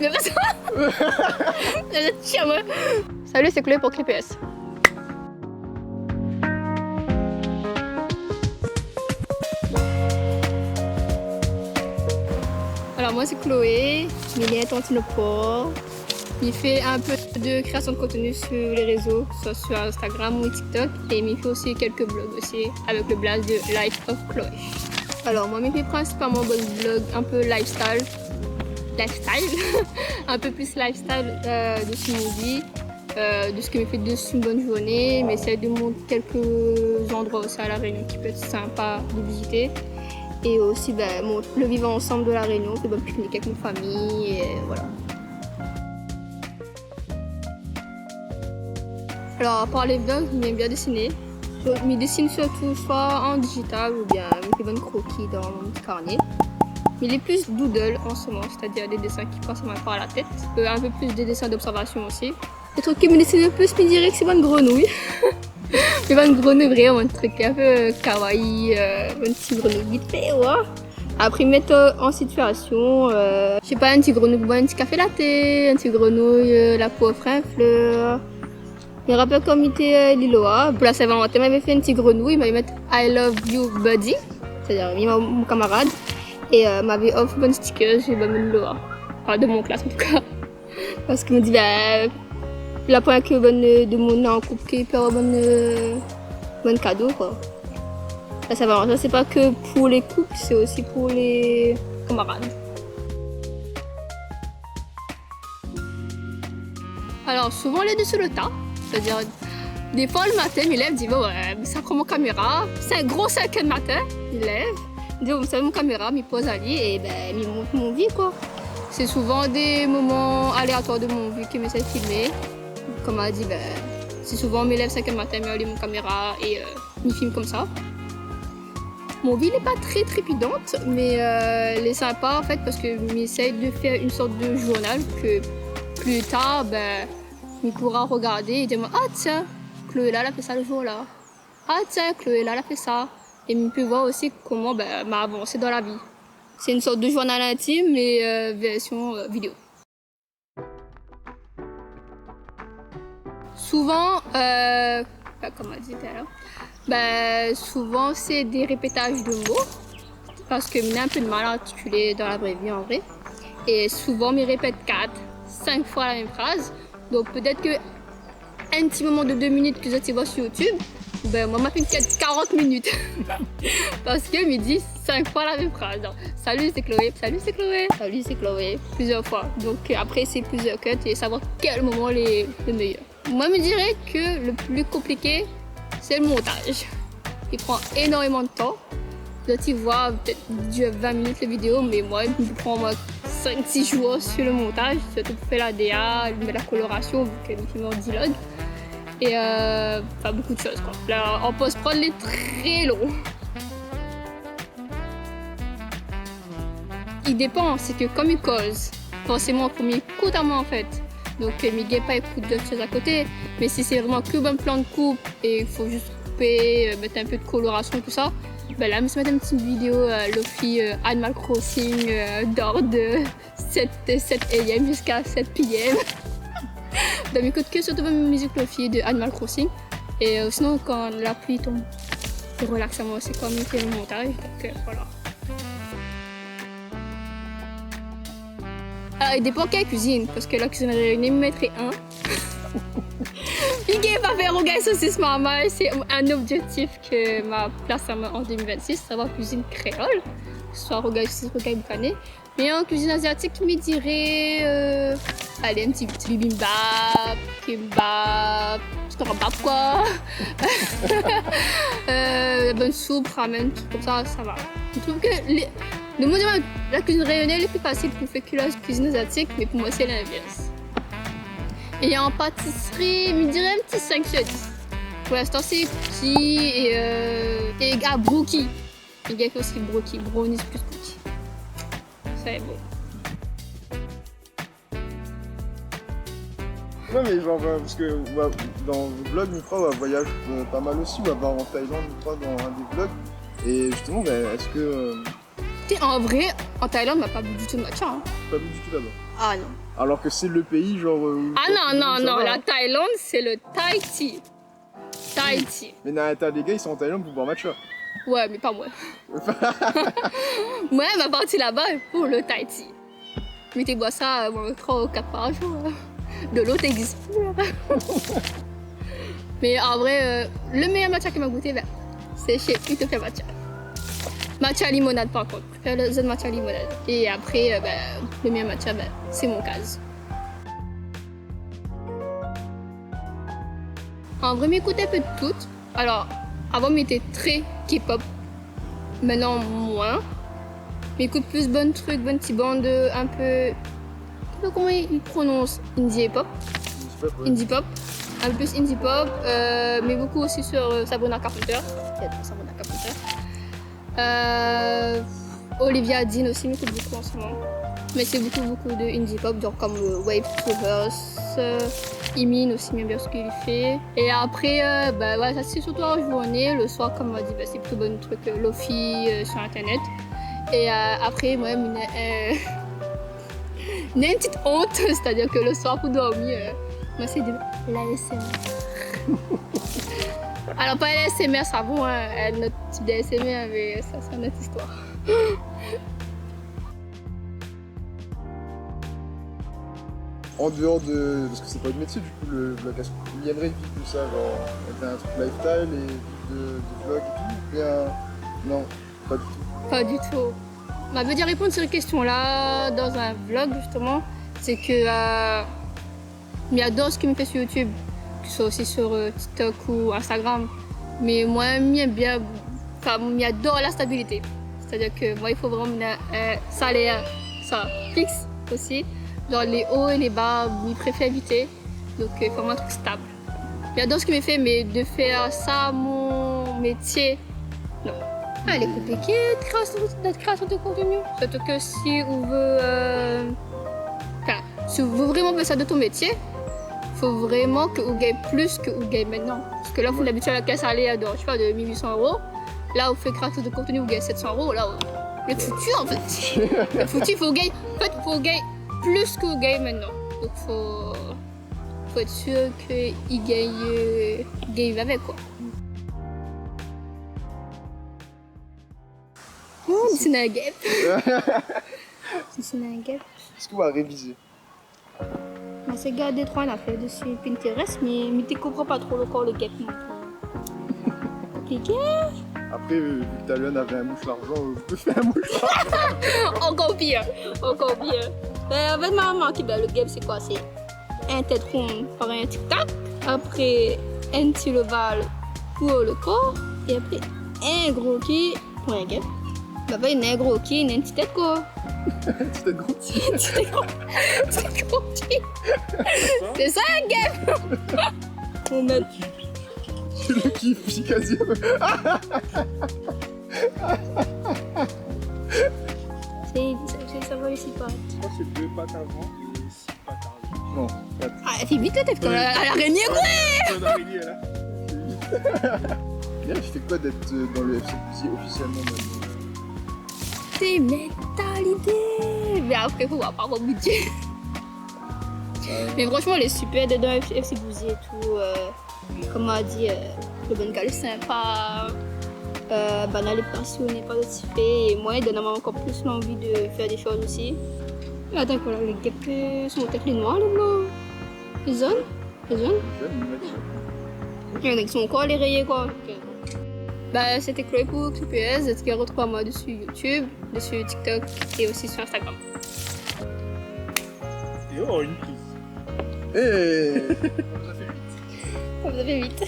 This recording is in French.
Mais pas ça. Tiens, moi. Salut, c'est Chloé pour ClipS. Alors moi c'est Chloé, Milien Tantinopor. Il fait un peu de création de contenu sur les réseaux, que ce soit sur Instagram ou TikTok. Et il fait aussi quelques blogs aussi, avec le blast de Life of Chloé. Alors moi, je fais principalement un blog un peu lifestyle, un peu plus lifestyle de ce movie, de ce que je fais dessus une bonne journée, mais j'essaie de montrer quelques endroits aussi à La Réunion qui peut être sympa de visiter. Et aussi le vivre ensemble de La Réunion, c'est pique-nique avec ma famille, et voilà. Alors à part les vlogs, j'aime bien dessiner. Je dessine surtout soit en digital ou bien avec des bonnes croquis dans mon petit carnet. Mais les plus doodle en ce moment, c'est-à-dire des dessins qui passent par la tête. Un peu plus des dessins d'observation aussi. Le truc qui me dessine un peu, je me dirais que c'est bonne grenouille. C'est bonne grenouille vraiment, un truc un peu kawaii, une petite grenouille vite fait, ouais. Après mettre en situation, je sais pas, un petit grenouille boit un petit café latte, un petit grenouille la peau offre un fleur. Le rappeur comité Liloa, pour la Saint-Valentin, m'avait fait une petite grenouille, il m'avait mis I love you buddy, c'est-à-dire mon camarade, et m'avait offert un bon sticker, j'ai mis Liloa, enfin de mon classe en tout cas, parce qu'il me dit la première que de mon en couple qui peut avoir bon cadeau quoi. La Saint-Valentin c'est pas que pour les couples, c'est aussi pour les camarades. Alors souvent les deux sur le tas. C'est-à-dire, des fois le matin, il lève, dit ouais, ça prend mon caméra. C'est un gros 5h du matin, il lève, il dit vous savez mon caméra, il pose à lui et il montre mon vie quoi. C'est souvent des moments aléatoires de mon vie qui m'essaie de filmer. Comme elle a dit, c'est souvent il lève 5h du matin, il allume mon caméra et il filme comme ça. Mon vie n'est pas très trépidante, mais elle est sympa en fait parce que j'essaie de faire une sorte de journal que plus tard, il pourra regarder et dire ah tiens, Chloé là elle a fait ça le jour là. Ah tiens, Chloé là elle a fait ça. Et il peut voir aussi comment m'a avancé dans la vie. C'est une sorte de journal intime mais version vidéo. Souvent, comme on dit tout à l'heure, souvent c'est des répétages de mots parce que j'ai un peu de mal à articuler dans la vraie vie en vrai. Et souvent je répète 4-5 fois la même phrase. Donc peut-être qu'un petit moment de 2 minutes que je vois sur YouTube, moi m'a fait 40 minutes. Parce que me dit 5 fois la même phrase. Donc, salut c'est Chloé, salut c'est Chloé, salut c'est Chloé, plusieurs fois. Donc après c'est plusieurs cuts et savoir quel moment est le meilleur. Moi je me dirais que le plus compliqué c'est le montage. Il prend énormément de temps. D'autres ils voient peut-être 20 minutes la vidéo, mais moi il me prend 5-6 jours sur le montage, surtout pour faire la DA, la coloration, vu que le film en dialogue. Et beaucoup de choses quoi. Là, en post-prod, il est très long. Il dépend, c'est que comme il cause, forcément, comme il écoute à moi en fait. Donc, il pas écoute d'autres choses à côté. Mais si c'est vraiment que un plan de coupe et il faut juste couper, mettre un peu de coloration, tout ça. Là, je me suis mis une petite vidéo Lofi Animal Crossing d'ordre de 7 AM jusqu'à 7 PM. Donc, j'écoute que surtout la musique Lofi de Animal Crossing. Et sinon, quand la pluie tombe, c'est relaxant aussi quand on fait le montage. Donc, voilà. Alors, il dépend quelle cuisine, parce que la cuisine réunie me mettrait 1. Il va faire au gars saucisse marmaille, c'est un objectif que ma place en 2026, savoir cuisine créole, soit au gars saucisse, au gars boucané. Mais en cuisine asiatique, je me dirais, allez, un petit bibimbap, kimbap, storabap quoi. Bonne soupe, ramen, tout comme ça va. Je trouve que le mot de la cuisine rayonnée est plus facile pour faire que la cuisine asiatique, mais pour moi c'est l'inverse. Et en pâtisserie, je me dirais un petit 5 sur 10. Pour l'instant, c'est cookies et brookie. Il y a aussi brookie, brownies plus cookies. C'est beau. Non mais genre, parce que dans le vlog, je crois, voyage pas mal aussi, on va voir en Thaïlande, je crois, dans un des vlogs. Et justement, est-ce que... En vrai, En Thaïlande, on n'a pas bu du tout de matcha. Hein. Pas vu du tout là-bas. Ah non. Alors que c'est le pays, genre. Ah non, la Thaïlande, c'est le Thai tea. Thai tea. Mais t'as des gars, ils sont en Thaïlande pour boire matcha. Ouais, mais pas moi. Moi, ma partie là-bas pour le Thai tea. Mais tu bois ça 3 ou 4 par jour. De l'eau, t'existes plus là-bas. Mais en vrai, le meilleur matcha que m'a goûté, ben, c'est chez Utopia Matcha. Matcha limonade par contre. Je préfère le zen matcha limonade. Et après, le meilleur matcha, c'est mon cas. En vrai, m'écoute un peu de toutes. Alors, avant, m'étais très K-pop. Maintenant, moins. M'écoute plus bonne trucs, bonne petite bande, un peu. Comment ils prononcent? Indie pop. Indie pop. Un peu plus indie pop. Mais beaucoup aussi sur Sabrina Carpenter. J'adore Sabrina Carpenter. Olivia Dean aussi m'écoute beaucoup en ce moment. Mais c'est beaucoup de indie pop, genre comme Wave to Earth. Imin aussi, bien ce qu'il fait. Et après, ça c'est surtout en journée. Le soir, comme on m'a dit, c'est plus bon truc Lofi sur internet. Et après, moi, une petite honte, c'est-à-dire que le soir pour dormir, moi c'est de l'ASMR. Alors pas l'ASMR savon, hein, notre type d'ASMR, mais ça c'est notre histoire. En dehors de. Parce que c'est pas de métier du coup le vlog, est-ce qu'il y aimerait vivre de ça, genre être un truc lifestyle et vivre de vlog et tout, ou bien. Non, pas du tout. Pas du tout. Ma veut dire répondre à cette question-là dans un vlog justement, c'est que j'adore ce qui me fait sur YouTube, que ce soit aussi sur TikTok ou Instagram. Mais moi, j'adore la stabilité. C'est-à-dire que moi, il faut vraiment un salaire, ça fixe aussi. Genre les hauts et les bas, je préfère éviter. Donc il faut vraiment un truc stable. J'adore ce qui me fait, mais de faire ça mon métier, non. Elle est compliquée notre création de contenu. Surtout que si on veut, si vous voulez vraiment faire ça de ton métier, il faut vraiment que vous gagnez plus que vous gagnez maintenant. Parce que là, vous l'habituez à la caisse aller à de 1800 €. Là, vous faites création de contenu, vous gagnez 700 €. Là, vous êtes foutu en fait. Vous êtes foutu, il faut gagner plus que vous gagnez maintenant. Donc, faut être sûr qu'il gagne avec quoi. C'est un gap. C'est un gap. Est-ce qu'on va réviser? On s'est gardé 3 affaires dessus Pinterest, mais tu comprends pas trop le gap. Compliqué. Après, vu que Talion avait un mouche l'argent, vous pouvez faire un mouche l'argent. Encore pire. En fait, ma maman qui le gap, c'est quoi? C'est un tête ronde par un tic-tac, après un petit leval pour le corps, et après un gros qui pour un gap. Bah, il y a un gros qui, une petite tête quoi. C'était gros. C'est gros qui. C'est ça un gap. On met. Le kiff, quasi. Ça va ici pas. Je crois que c'est 2 pattes avant et 6 pattes arrière. Non, 4. Ah, elle fait vite t'es à l'araignée quoi. C'est une araignée là. Bien, tu fais quoi d'être dans le FC Bousier officiellement maintenant? C'est mentalité. Mais après, faut voir par mon budget. Mais franchement, elle est super d'être dans le FC Bousier et tout. Comme on a dit, le bon gars est sympa. Banal est passionné par le fait. Et moi, il donne encore plus l'envie de faire des choses aussi. Mais attends, quoi, les guêpes sont peut-être les noirs, les blancs. Les zones. Il y en a qui sont encore les rayés, quoi. C'était Chloé pour QPS, tu peux retrouver moi dessus YouTube, dessus TikTok et aussi sur Instagram. Et oh, une prise. Hey. Ça fait 8. Vous avez 8.